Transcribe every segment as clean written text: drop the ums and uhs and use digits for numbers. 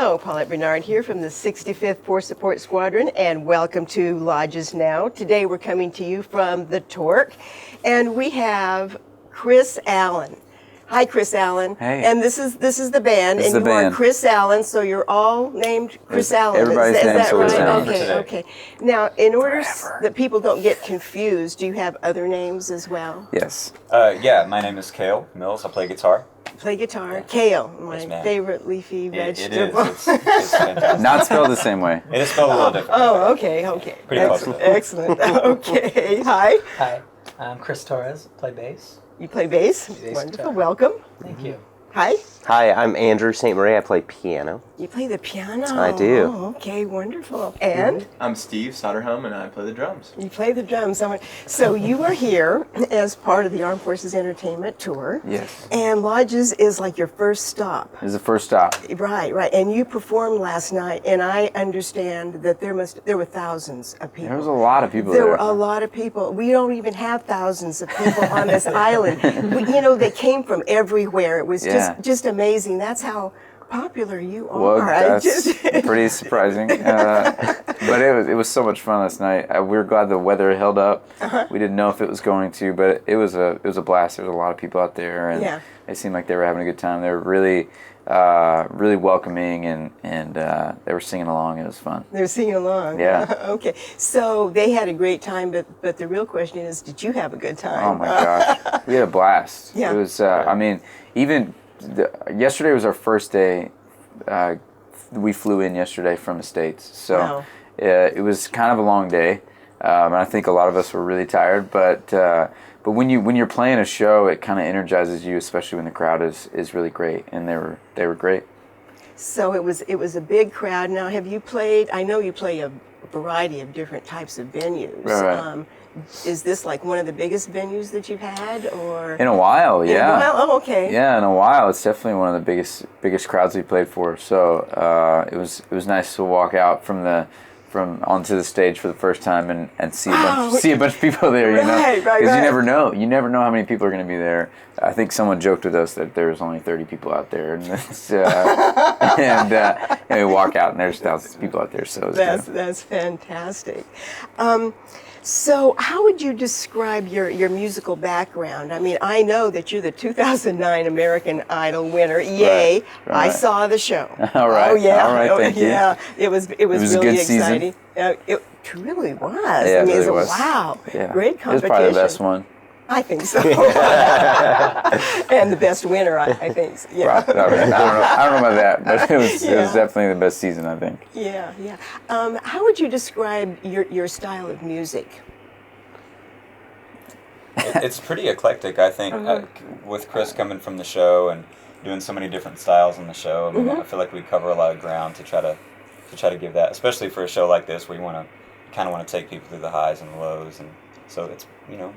Hello, Paulette Bernard here from the 65th Force Support Squadron, and welcome to Lajes Now. Today we're coming to you from the Torque, and we have Kris Allen. Hi, Kris Allen. Hey. And this is the band, and you are Kris Allen, so you're all named Kris Allen. Everybody's is named that Kris right? Allen. Okay. Now, in order that people don't get confused, do you have other names as well? Yes. Yeah, my name is Cale Mills. I play guitar. Play guitar. Kale, my Yes, favorite leafy vegetable. It is. It's fantastic. Not spelled the same way. It is spelled a little different. Oh, okay. Pretty close. Excellent. Okay. Hi. Hi, I'm Chris Torres, play bass. You play bass? Bass Wonderful. guitar. Welcome. Thank you. Hi. Hi, I'm Andrew St. Marie. I play piano. You play the piano. I do. Oh, okay. Wonderful. And I'm Steve Soderholm, and I play the drums. you play the drums. So you are here as part of the Armed Forces Entertainment Tour. Yes. And Lajes is like your first stop. This is the first stop. Right. And you performed last night, and I understand that there were thousands of people. There was a lot of people There there. were a lot of people. We don't even have thousands of people on this island. They came from everywhere. It was just amazing. That's how popular you are. Well, that's pretty surprising. But it was so much fun last night. We were glad the weather held up. We didn't know if it was going to, but it was a blast. There was a lot of people out there, and they seemed like they were having a good time. They were really welcoming, and they were singing along. It was fun. They're singing along. Yeah. Okay. So they had a great time, but the real question is, did you have a good time? Oh my gosh, we had a blast. Yeah. It was. Yesterday was our first day. We flew in yesterday from the States, so Wow. it was kind of a long day, and I think a lot of us were really tired. But when you're playing a show, it kind of energizes you, especially when the crowd is really great, and they were great. So it was a big crowd. Now, have you played? I know you play a variety of different types of venues. Right. Is this like one of the biggest venues that you've had, or In a while, yeah. In a while? Oh, okay. Yeah, in a while, it's definitely one of the biggest crowds we played for. So it was nice to walk out from onto the stage for the first time and see a bunch of people there. Right. Because you never know how many people are going to be there. I think someone joked with us that there was only 30 people out there, and we walk out and there's thousands of people out there. So That's fantastic. So how would you describe your musical background? I mean, I know that you're the 2009 American Idol winner. Yay! Right. I saw the show. All right. Oh yeah. All right. Thank you. Yeah. It was It was a really good season. exciting. It really was. Yeah, I mean, it really was. Wow. Yeah. Great competition. It was probably the best one. I think so. And the best winner, I think. Yeah. I don't know about that, but it was definitely the best season, I think. Yeah. How would you describe your style of music? It's pretty eclectic, I think, with Chris coming from the show and doing so many different styles on the show. I mean, I feel like we cover a lot of ground to try to give that, especially for a show like this where you want to take people through the highs and the lows, and so it's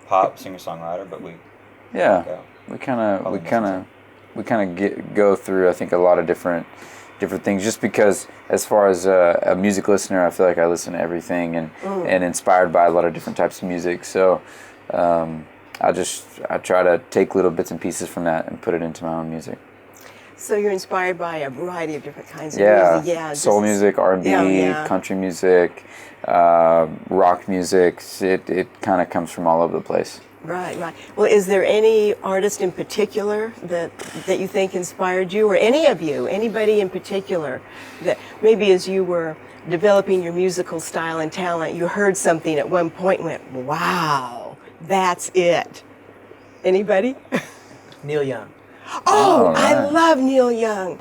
pop, singer-songwriter, but we go through, I think, a lot of different things, just because as far as a music listener, I feel like I listen to everything and inspired by a lot of different types of music. So I try to take little bits and pieces from that and put it into my own music. So you're inspired by a variety of different kinds of music. Yeah, soul music, R&B, country music, rock music. It kind of comes from all over the place. Right. Well, is there any artist in particular that you think inspired you, or anybody in particular, that maybe as you were developing your musical style and talent, you heard something at one point and went, wow, that's it? Anybody? Neil Young. Oh, right. I love Neil Young.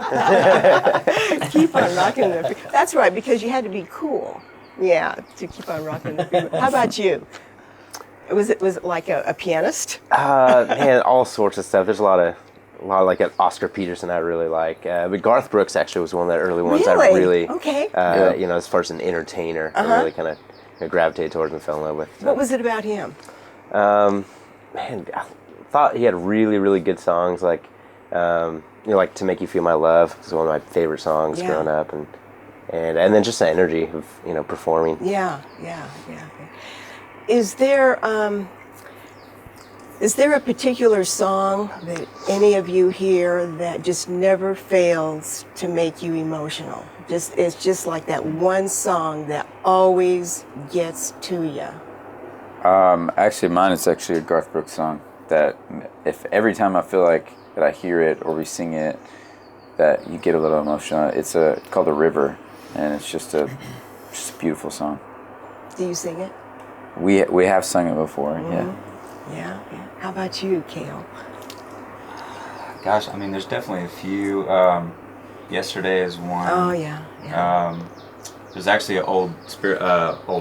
Keep on rocking the feet. That's right, because you had to be cool. Yeah, to keep on rocking the feet. How about you? Was it like a pianist? Man, all sorts of stuff. There's a lot of like Oscar Peterson I really like. But Garth Brooks actually was one of the early ones I really, okay. As far as an entertainer, I really kind of gravitated towards and fell in love with. What was it about him? Man, I thought he had really, really good songs, like like "To Make You Feel My Love" was one of my favorite songs growing up, and then just the energy of performing. Yeah. Is there Is there a particular song that any of you hear that just never fails to make you emotional? It's just like that one song that always gets to you. Actually, mine is actually a Garth Brooks song that if every time I feel like that I hear it or we sing it, that you get a little emotional. It's called The River, and it's just a beautiful song. Do you sing it? We have sung it before, yeah. Yeah. How about you, Kale? Gosh, I mean, there's definitely a few. Yesterday is one. Oh yeah. There's actually an old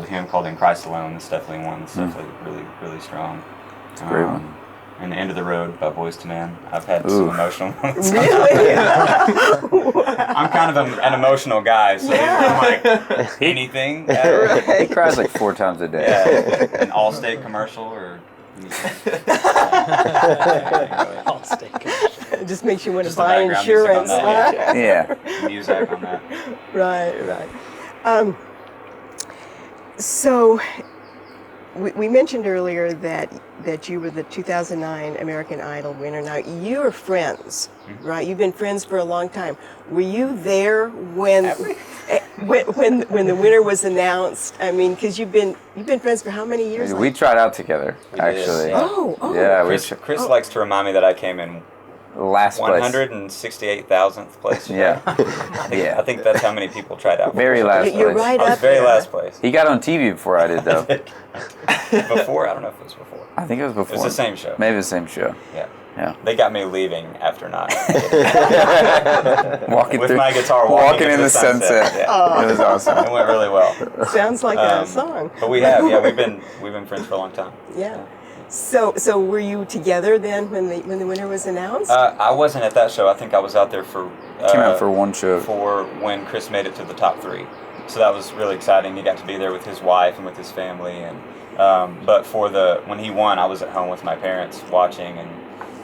hymn called "In Christ Alone." That's definitely one that's definitely really, really strong. It's a great one. And "The End of the Road" by Boyz II Men. I've had some emotional moments. Really? I'm kind of an emotional guy, so I'm like anything. He cries like 4 times a day. Yeah, an Allstate commercial or. Allstate. It just makes you want to Just the buy background music on insurance. that, Huh? Yeah. Music on that. Right. So we mentioned earlier that you were the 2009 American Idol winner. Now you're friends, right? You've been friends for a long time. Were you there when the winner was announced? I mean, because you've been friends for how many years? We tried out together, We did, actually. yeah. Oh. Yeah, Chris likes to remind me that I came in last place. 168,000th place. Yeah. I think that's how many people tried out. Very last You're place. right I was up very there. last place. He got on TV before I did, though. Before? I don't know if it was before. I think it was before. It was the same show. Maybe the same show. Yeah. Yeah. They got me leaving after 9. Walking With through, my guitar walking in into the sunset. Yeah. It was awesome. It went really well. Sounds like a song. But we've been friends for a long time. Yeah. So were you together then when the winner was announced? I wasn't at that show. I think I was out there for Came out for one show. for when Chris made it to the top 3. So that was really exciting. He got to be there with his wife and with his family. And but when he won, I was at home with my parents watching, and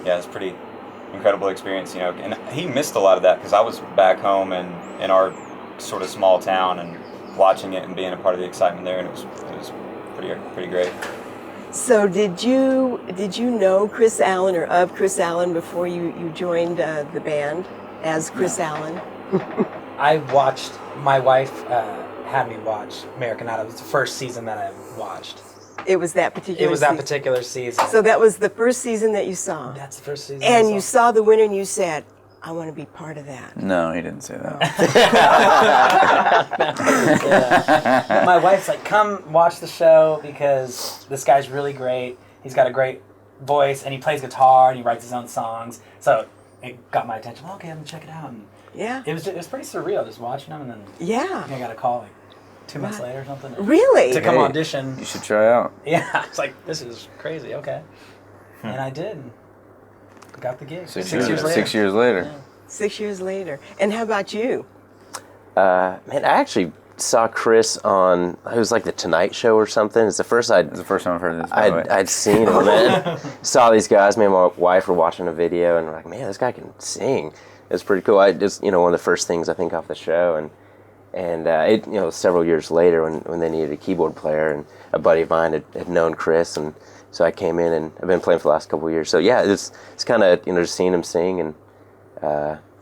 yeah, it was a pretty incredible experience. And he missed a lot of that because I was back home in our sort of small town and watching it and being a part of the excitement there, and it was pretty great. So did you know Kris Allen or of Kris Allen before you joined the band as Kris Allen? I watched. My wife had me watch American Idol. It was the first season that I watched. It was that particular. It was that season. particular season. So that was the first season that you saw. That's the first season. And you saw the winner, and you said, "I want to be part of that." No, he didn't say that. Yeah. My wife's like, "Come watch the show because this guy's really great. He's got a great voice, and he plays guitar, and he writes his own songs." So it got my attention. Okay, I'm gonna check it out. And Yeah. it was pretty surreal just watching him, and then Yeah. I got a call like 2 months later or something Really? to come Hey, audition. You should try out. Yeah, it's like, this is crazy. Okay, and I did. And got the gig. 6 years later. 6 years later. 6 years later. And how about you? Man, I actually saw Chris on, it was like the Tonight Show or something. It's the first It's the first time I've heard this, by the way. I'd seen him, man. Saw these guys, me and my wife were watching a video, and we're like, man, this guy can sing. It's pretty cool. I just, one of the first things I think off the show, and it, several years later when they needed a keyboard player, and a buddy of mine had known Chris, and so I came in, and I've been playing for the last couple of years. So yeah, it's kind of, just seeing him sing, and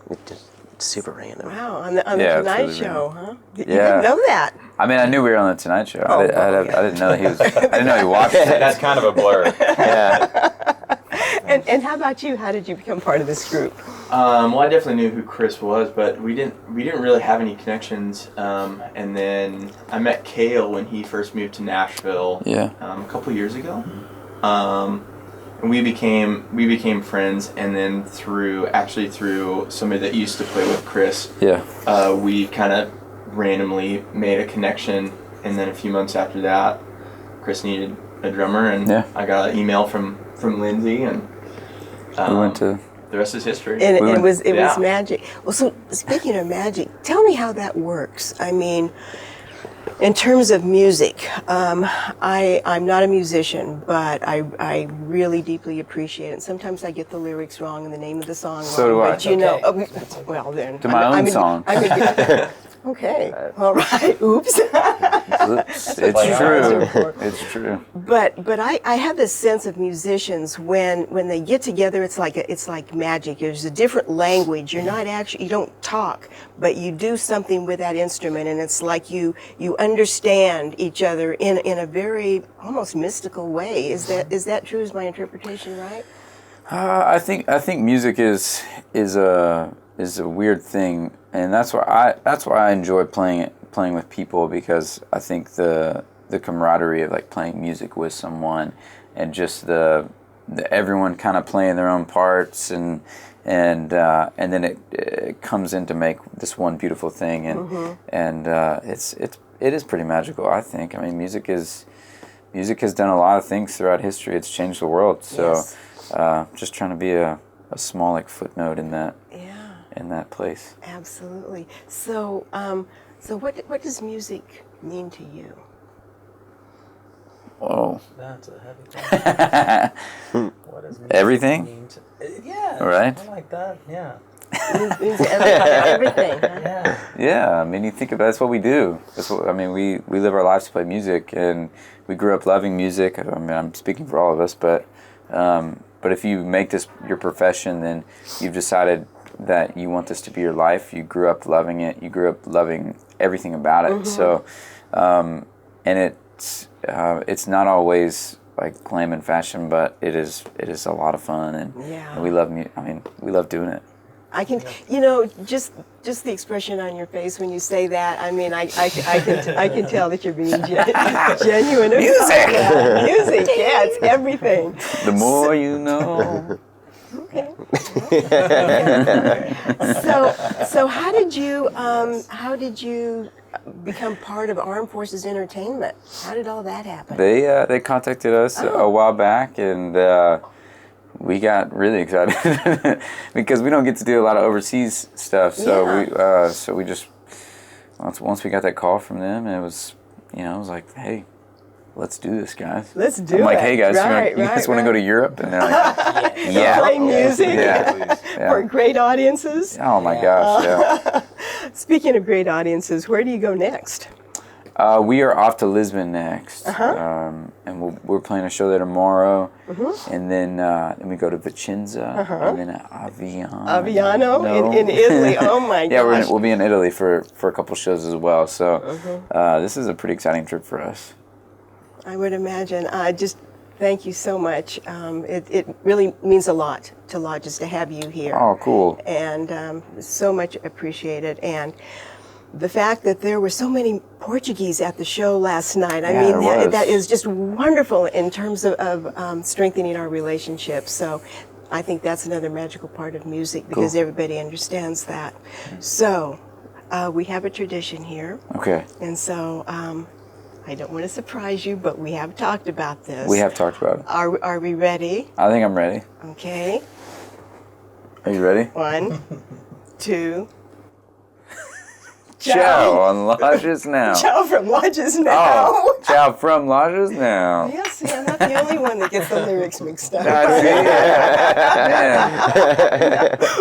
it's super random. Wow, on the Yeah, it's Tonight really Show, huh? You Yeah. didn't know that. I mean, I knew we were on the Tonight Show. Oh, I didn't know he was. I didn't know he watched it. That's kind of a blur. Yeah. And how about you? How did you become part of this group? Well, I definitely knew who Chris was, but we didn't really have any connections. And then I met Kale when he first moved to Nashville. Yeah. A couple years ago. And we became friends, and then through somebody that used to play with Chris. Yeah. We kind of randomly made a connection, and then a few months after that, Chris needed a drummer, and Yeah. I got an email from Lindsay, and We went to. the rest is history. And it was Yeah. magic. Well, so speaking of magic, tell me how that works. I mean, in terms of music, I'm not a musician, but I really deeply appreciate it. And sometimes I get the lyrics wrong and the name of the song So wrong. do I. But you know, Okay. well then. To my own song. Okay, all right. Oops. Oops, it's true. It's true. But I have this sense of musicians when they get together, it's like magic. There's a different language. You're not actually, you don't talk, but you do something with that instrument, and it's like you understand each other in a very almost mystical way. Is that true? Is my interpretation right? I think music is a weird thing, and that's why I enjoy playing with people, because I think the camaraderie of like playing music with someone, and just the everyone kind of playing their own parts, and then it comes in to make this one beautiful thing, and it is pretty magical, I think. I mean, music has done a lot of things throughout history. It's changed the world. So. Yes. Just trying to be a small like footnote in that place. Absolutely. So what does music mean to you? Whoa. That's a heavy question. What does music Everything? mean to, yeah. Right? I like that. Yeah. It means everything. Huh? Yeah. Yeah, I mean, you think about it, that's what we do. That's what I mean. We live our lives to play music, and we grew up loving music. I mean, I'm speaking for all of us, but if you make this your profession, then you've decided that you want this to be your life. You grew up loving it. You grew up loving everything about it. So, and it's not always like glam and fashion, but it is a lot of fun, and we love we love doing it. I can, just the expression on your face when you say that. I mean, I can tell that you're being genuine. Music, music, yeah, it's everything. The more you know. Okay. So how did you become part of Armed Forces Entertainment? How did all that happen? They contacted us a while back, and we got really excited because we don't get to do a lot of overseas stuff. So we just once we got that call from them, it was like, hey, let's do this, guys. Let's do it. I'm like, hey guys, you guys want to go to Europe? And they're like, yeah. Play music for great audiences. Oh my gosh, yeah. Speaking of great audiences, where do you go next? We are off to Lisbon next, and we're playing a show there tomorrow, and then we go to Vicenza, and then Aviano in Italy. Oh my gosh! Yeah, we'll be in Italy for a couple shows as well. So this is a pretty exciting trip for us. I would imagine. Just thank you so much. It really means a lot to Lajes to have you here. Oh, cool! And so much appreciated. And the fact that there were so many Portuguese at the show last night, I mean, that is just wonderful in terms of strengthening our relationship. So I think that's another magical part of music, because everybody understands that. So we have a tradition here. Okay. And so I don't want to surprise you, but we have talked about this. We have talked about it. Are we ready? I think I'm ready. Okay. Are you ready? 1, 2. Ciao on Lajes Now. Ciao from Lajes Now. Oh, ciao from Lajes Now. Yes, see, I'm not the only one that gets the lyrics mixed up.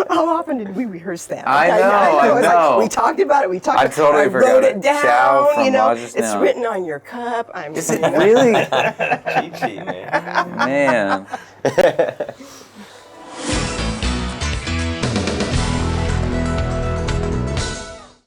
How often did we rehearse that? I know. It's like, we talked about it. I totally forgot wrote it. it down. Ciao from Lajes It's Now. written on your cup. Is it really? Cheat sheet, man. Man.